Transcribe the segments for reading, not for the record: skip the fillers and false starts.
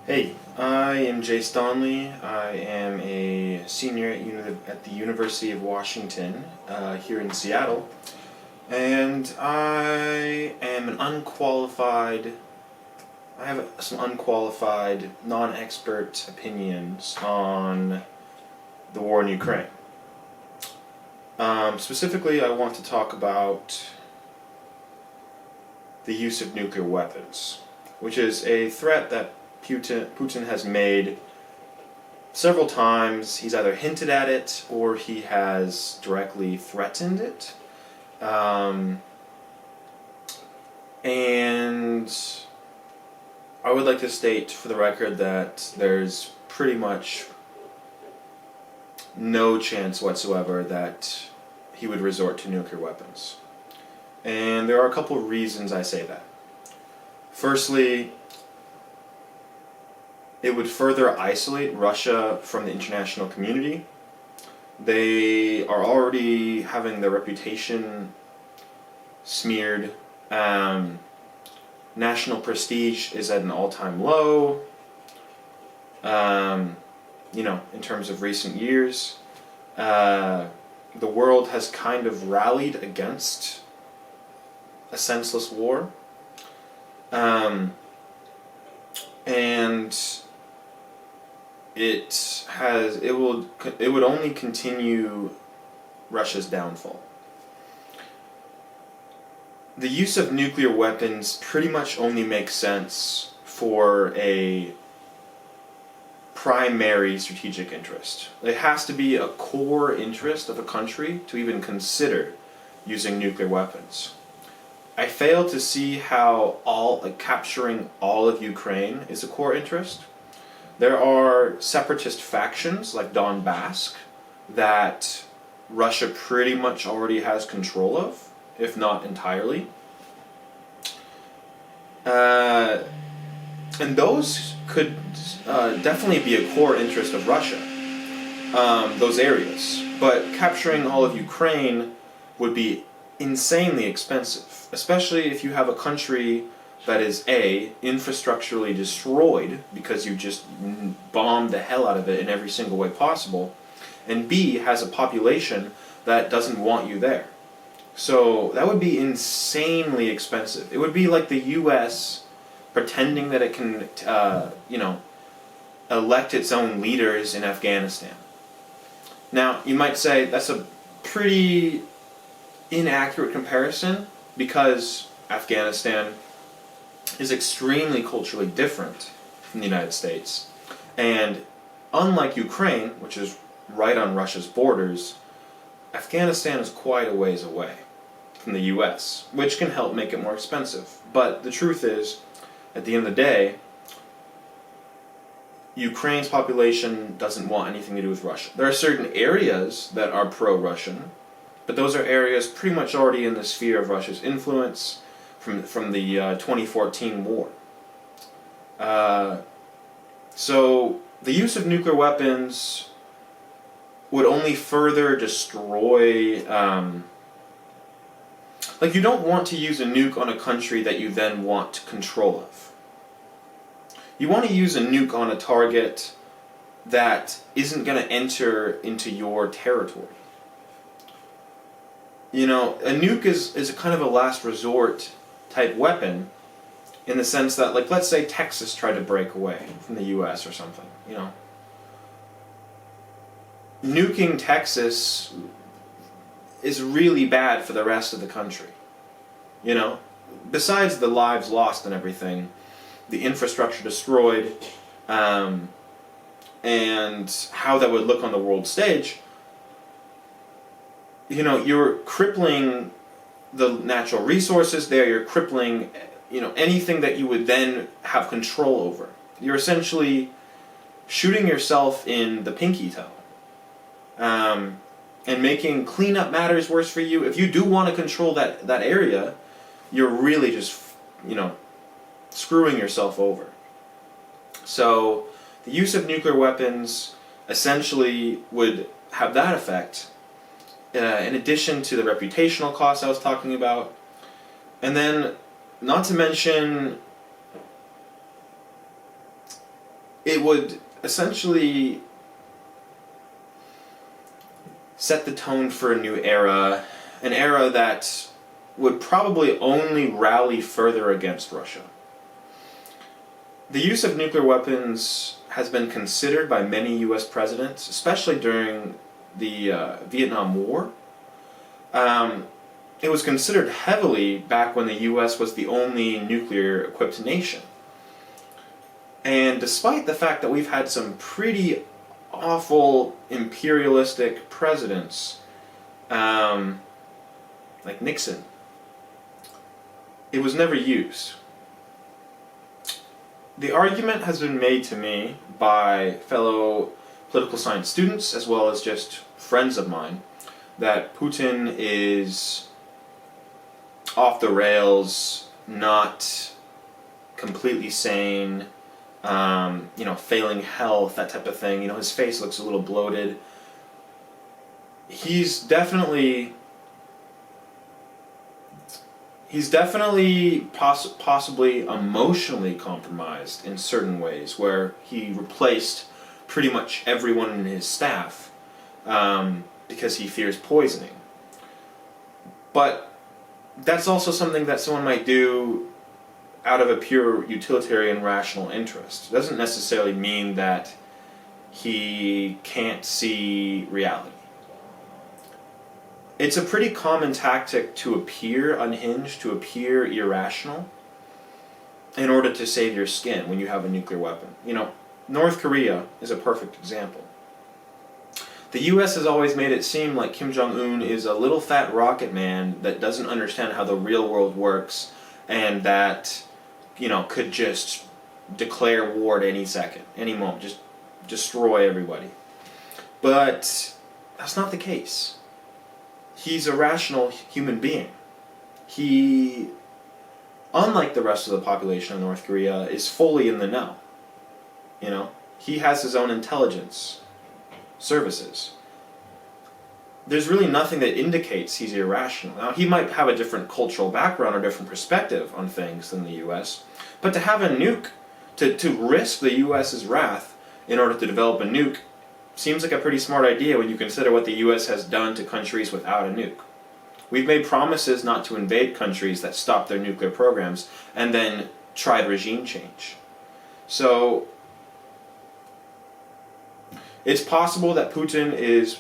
Hey, I am Jay Stanley. I am a senior at the University of Washington here in Seattle, and I am an unqualified. I have some unqualified, non-expert opinions on the war in Ukraine. Specifically, I want to talk about the use of nuclear weapons, which is a threat that Putin has made several times. He's either hinted at it or he has directly threatened it. And I would like to state for the record that there's pretty much no chance whatsoever that he would resort to nuclear weapons. And there are a couple of reasons I say that. Firstly, it would further isolate Russia from the international community. They are already having their reputation smeared. National prestige is at an all-time low, in terms of recent years. The world has kind of rallied against a senseless war. And it would only continue Russia's downfall. The use of nuclear weapons pretty much only makes sense for a primary strategic interest. It has to be a core interest of a country to even consider using nuclear weapons. I fail to see how capturing all of Ukraine is a core interest. There are separatist factions like Donbass that Russia pretty much already has control of, if not entirely. And those could definitely be a core interest of Russia, those areas. But capturing all of Ukraine would be insanely expensive, especially if you have a country that is A, infrastructurally destroyed because you just bombed the hell out of it in every single way possible, and B, has a population that doesn't want you there. So that would be insanely expensive. It would be like the U.S. pretending that it can, elect its own leaders in Afghanistan. Now, you might say that's a pretty inaccurate comparison because Afghanistan is extremely culturally different from the United States. And unlike Ukraine, which is right on Russia's borders, Afghanistan is quite a ways away from the US, which can help make it more expensive. But the truth is, at the end of the day, Ukraine's population doesn't want anything to do with Russia. There are certain areas that are pro-Russian, but those are areas pretty much already in the sphere of Russia's influence from the 2014 war. So the use of nuclear weapons would only further destroy... you don't want to use a nuke on a country that you then want control of. You want to use a nuke on a target that isn't going to enter into your territory. A nuke is a kind of a last resort type weapon in the sense that, let's say Texas tried to break away from the US or something, Nuking Texas is really bad for the rest of the country. Besides the lives lost and everything, the infrastructure destroyed, and how that would look on the world stage, you're crippling the natural resources there, you're crippling, anything that you would then have control over. You're essentially shooting yourself in the pinky toe. And making cleanup matters worse for you. If you do want to control that area, you're really just, screwing yourself over. So the use of nuclear weapons essentially would have that effect, in addition to the reputational costs I was talking about. And then, not to mention it would essentially set the tone for a new era, an era that would probably only rally further against Russia. The use of nuclear weapons has been considered by many U.S. presidents, especially during the Vietnam War. It was considered heavily back when the U.S. was the only nuclear-equipped nation. And despite the fact that we've had some pretty awful imperialistic presidents, like Nixon, it was never used. The argument has been made to me by fellow political science students, as well as just friends of mine, that Putin is off the rails, not completely sane, failing health, that type of thing. His face looks a little bloated. He's definitely possibly emotionally compromised in certain ways, where he replaced pretty much everyone in his staff because he fears poisoning. But that's also something that someone might do out of a pure utilitarian rational interest. It doesn't necessarily mean that he can't see reality. It's a pretty common tactic to appear unhinged, to appear irrational, in order to save your skin when you have a nuclear weapon. North Korea is a perfect example. The U.S. has always made it seem like Kim Jong-un is a little fat rocket man that doesn't understand how the real world works, and that, could just declare war at any second, any moment, just destroy everybody. But that's not the case. He's a rational human being. He, unlike the rest of the population of North Korea, is fully in the know. He has his own intelligence services. There's really nothing that indicates he's irrational. Now, he might have a different cultural background or different perspective on things than the U.S., but to have a nuke, to risk the U.S.'s wrath in order to develop a nuke, seems like a pretty smart idea when you consider what the U.S. has done to countries without a nuke. We've made promises not to invade countries that stopped their nuclear programs and then tried regime change. So, it's possible that Putin is,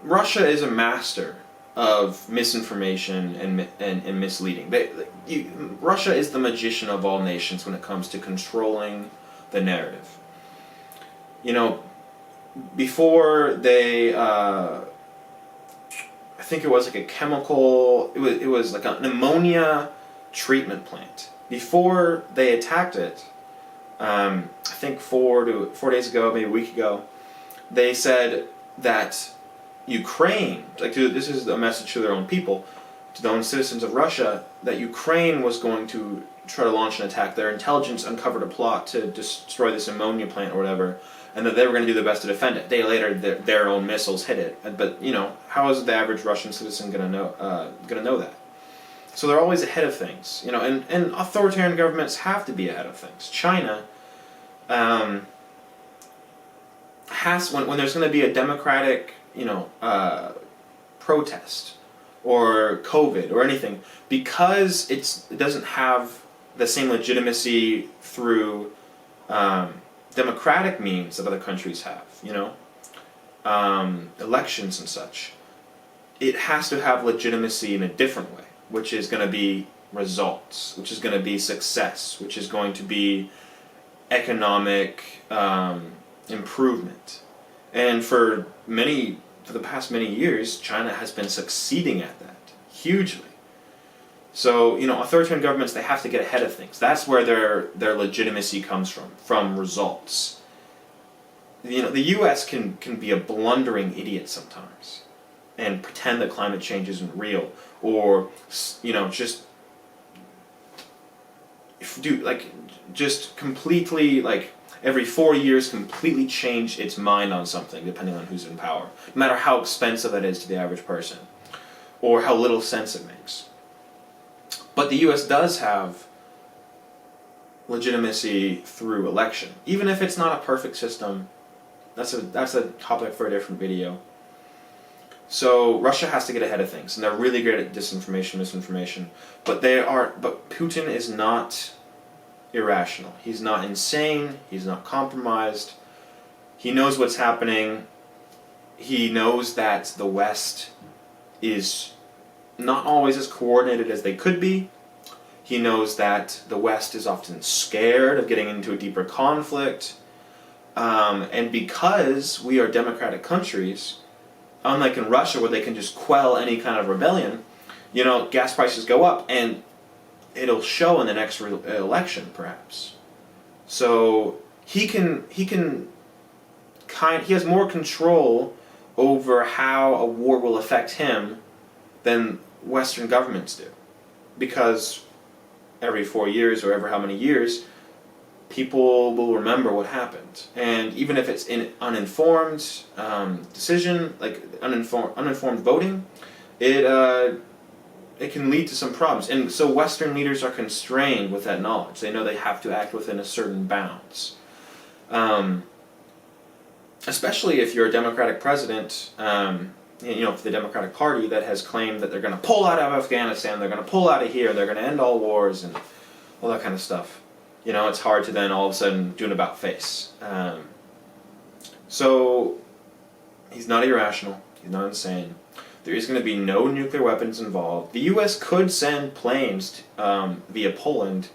Russia is a master of misinformation and misleading. Russia is the magician of all nations when it comes to controlling the narrative. Before they, I think it was like a chemical, it was like an ammonia treatment plant. Before they attacked it, I think 4 days ago, maybe a week ago, they said that Ukraine, this is a message to their own people, to their own citizens of Russia, that Ukraine was going to try to launch an attack. Their intelligence uncovered a plot to destroy this ammonia plant or whatever, and that they were going to do their best to defend it. A day later, their own missiles hit it. But how is the average Russian citizen going to know that? So they're always ahead of things. And authoritarian governments have to be ahead of things. China has, when there's going to be a democratic protest or COVID or anything, because it doesn't have the same legitimacy through democratic means that other countries have, elections and such. It has to have legitimacy in a different way, which is going to be results, which is going to be success, which is going to be economic improvement. And for the past many years, China has been succeeding at that hugely. So, authoritarian governments, they have to get ahead of things. That's where their legitimacy comes from results. The U.S. can be a blundering idiot sometimes and pretend that climate change isn't real, or just completely, every 4 years completely change its mind on something, depending on who's in power, no matter how expensive that is to the average person, or how little sense it makes. But the U.S. does have legitimacy through election. Even if it's not a perfect system, that's a topic for a different video. So Russia has to get ahead of things, and they're really great at disinformation, misinformation. But Putin is not irrational. He's not insane. He's not compromised. He knows what's happening. He knows that the West is not always as coordinated as they could be. He knows that the West is often scared of getting into a deeper conflict. And because we are democratic countries, unlike in Russia where they can just quell any kind of rebellion, gas prices go up, and it'll show in the next election, perhaps. So he has more control over how a war will affect him than Western governments do, because every 4 years or ever how many years, people will remember what happened, and even if it's an uninformed decision, like uninformed voting, it can lead to some problems. And so Western leaders are constrained with that knowledge. They know they have to act within a certain bounds. Especially if you're a Democratic president, for the Democratic Party that has claimed that they're going to pull out of Afghanistan, they're going to pull out of here, they're going to end all wars, and all that kind of stuff. It's hard to then all of a sudden do an about face. So he's not irrational. He's not insane. There is going to be no nuclear weapons involved. The U.S. could send planes via Poland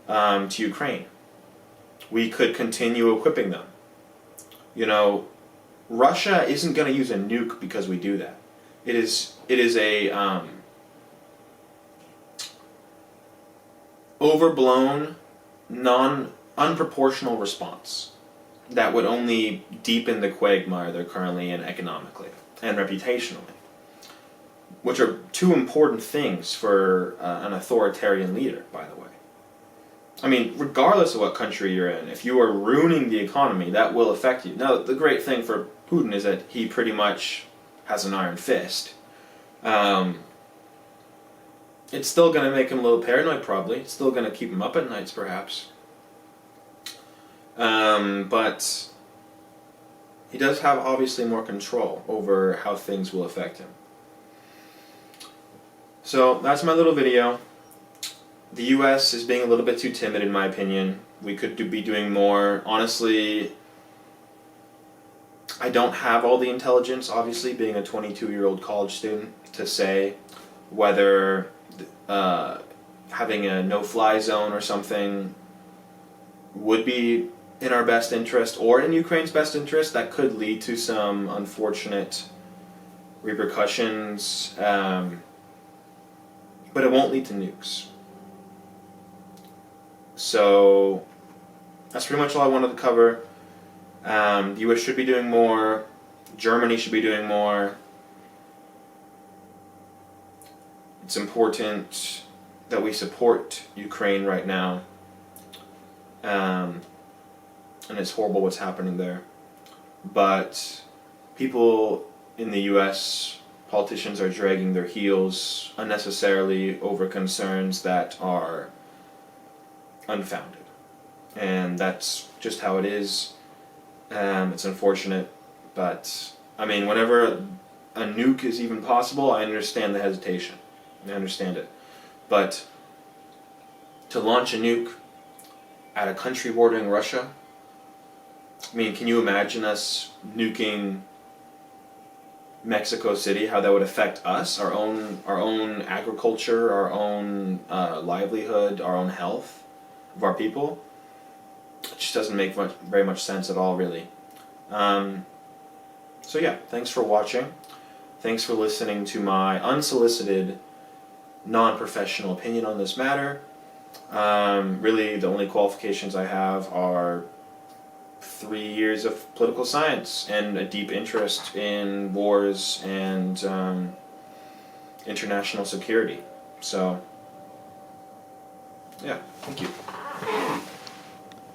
to Ukraine. We could continue equipping them. Russia isn't going to use a nuke because we do that. It is a overblown, unproportional response that would only deepen the quagmire they're currently in economically and reputationally, which are two important things for an authoritarian leader, by the way. I mean, regardless of what country you're in, if you are ruining the economy, that will affect you. Now, the great thing for Putin is that he pretty much has an iron fist. It's still going to make him a little paranoid, probably. It's still going to keep him up at nights, perhaps. But he does have, obviously, more control over how things will affect him. So, that's my little video. The U.S. is being a little bit too timid, in my opinion. We could be doing more. Honestly, I don't have all the intelligence, obviously, being a 22-year-old college student, to say whether having a no-fly zone or something would be in our best interest or in Ukraine's best interest. That could lead to some unfortunate repercussions, but it won't lead to nukes. So that's pretty much all I wanted to cover. The U.S. should be doing more. Germany should be doing more. It's important that we support Ukraine right now. And it's horrible what's happening there. But people in the U.S., politicians are dragging their heels unnecessarily over concerns that are unfounded. And that's just how it is. It's unfortunate, but I mean, whenever a nuke is even possible, I understand the hesitation. I understand it. But to launch a nuke at a country bordering Russia, I mean, can you imagine us nuking Mexico City, how that would affect us, our own agriculture, our own livelihood, our own health of our people? It just doesn't make very much sense at all, really. So yeah, thanks for watching. Thanks for listening to my unsolicited, non-professional opinion on this matter. Really, the only qualifications I have are 3 years of political science and a deep interest in wars and international security. So, yeah, thank you.